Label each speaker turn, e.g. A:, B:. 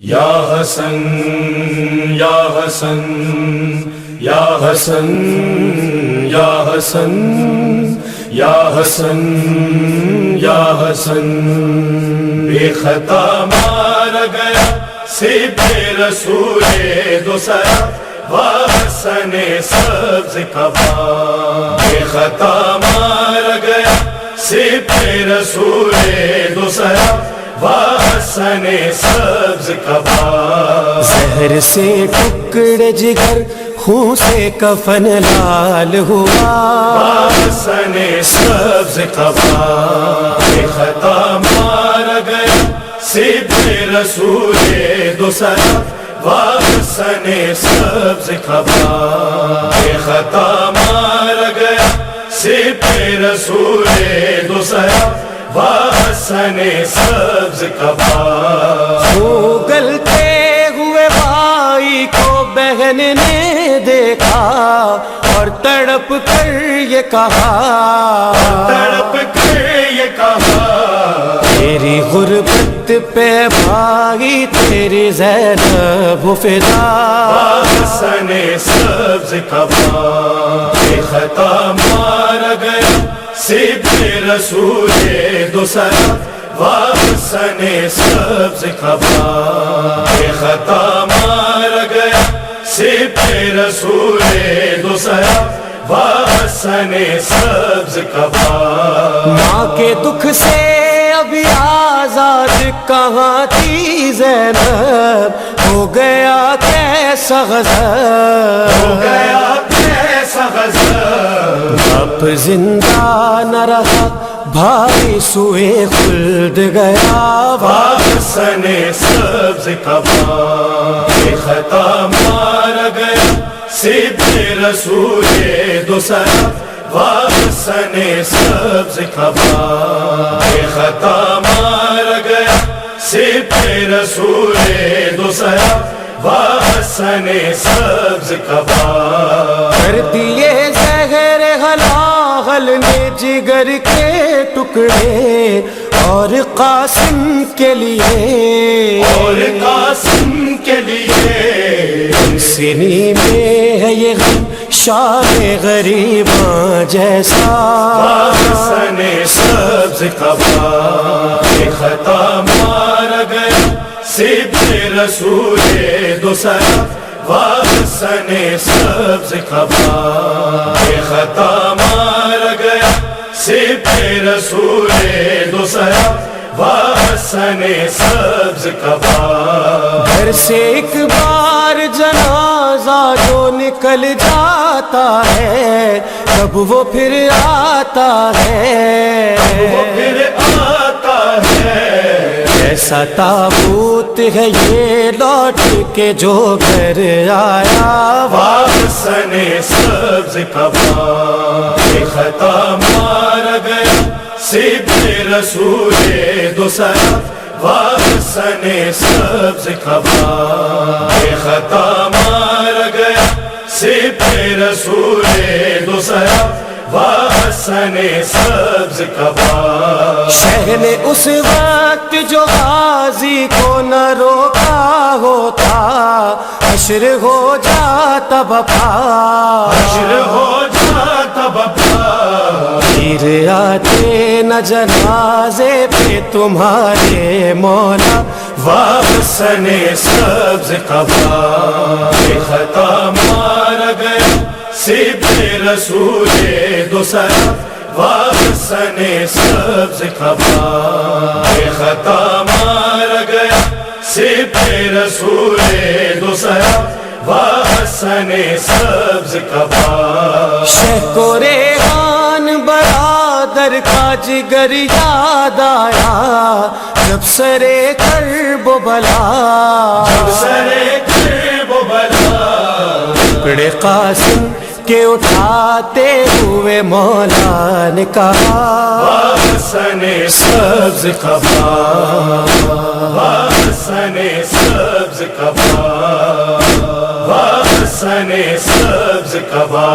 A: یا حسن یا حسن یا حسن یا حسن یا حسن یا حسن، بے خطا مارا گیا سب رسول دو سرا وحسن سبز کبا، بے خطا مارا گیا سب رسول دو سرا وحسن سبز کبا،
B: زہر سے ٹکڑے جگر خون سے کفن لال ہوا،
A: وحسن سبز کبا، بے خطا مارا گیا سب رسول دو سرا وحسن سبز کبا، بے خطا مارا گیا سب رسول دو سرا وحسن سبز کبا،
B: گلتے ہوئے بھائی کو بہن نے دیکھا اور تڑپ کر یہ کہا،
A: تڑپ کر یہ کہا،
B: تیری غربت پہ بھائی تیری زینب فدا،
A: وحسن سبز کبا، بے خطا مارا گیا سب رسول دو سرا وحسن سبز کبا، بے خطا مارا گیا سب رسول دو سرا وحسن سبز کبا،
B: ماں کے دکھ سے ابھی آزاد کہاں تھی زینب، ہو گیا کیسا غضب،
A: ہو گیا کیسا غضب،
B: اب زندہ نہ رہا بھائی سوئے خلد گیا،
A: وحسن سبز کبا، بے خطا مارا گیا سب رسول دو سرا وحسن سبز کبا، بے خطا مارا گیا سب رسول دو سرا وحسن سبز کبا،
B: کر دیے زہر ہلاہل نے جگر کے ٹکڑے اور قاسم کے لیے،
A: اور قاسم کے لیے
B: سینی میں ہے یہ غم شام غریباں جیسا،
A: وحسن سبز کبا، بے خطا مارا گیا سب رسول دو سرا وحسن سبز کبا، بے خطا مارا گیا سب رسول دو سرا وحسن سبز کبا،
B: گھر سے ایک بار جنازہ جو نکل جاتا ہے تب وہ پھر آتا ہے،
A: وہ پھر آتا ہے،
B: ایسا تابوت ہے یہ لوٹ کے جو گھر آیا،
A: وحسن سبز کبا، بے خطا مارا گیا سب رسول دو سرا وحسن سبز کبا، بے خطا مارا گیا سب رسول دو سرا وحسن سبز کبا،
B: شہن اس وقت جو غازی کو نہ روکا ہوتا حشر ہو جاتا بپا،
A: حشر ہو جاتا بپا،
B: پھر آتے نہ جنازے پہ تمہارے مولا،
A: وحسن سبز کبا، بے خطا مارا گیا سب رسول دو سرا وحسن سبز کبا، بے خطا مارا گیا سب رسول دو سرا وحسن سبز کبا،
B: شہ کو ریحان برادر کا جگر یاد آیا جب سرے کرب و بلا،
A: جب سرے کرب و بلا،
B: ٹکڑے قاسم کے اٹھاتے ہوئے مولا نے کہا،
A: وحسن سبز کبا، وحسن سبز کبا، وحسن سبز کبا۔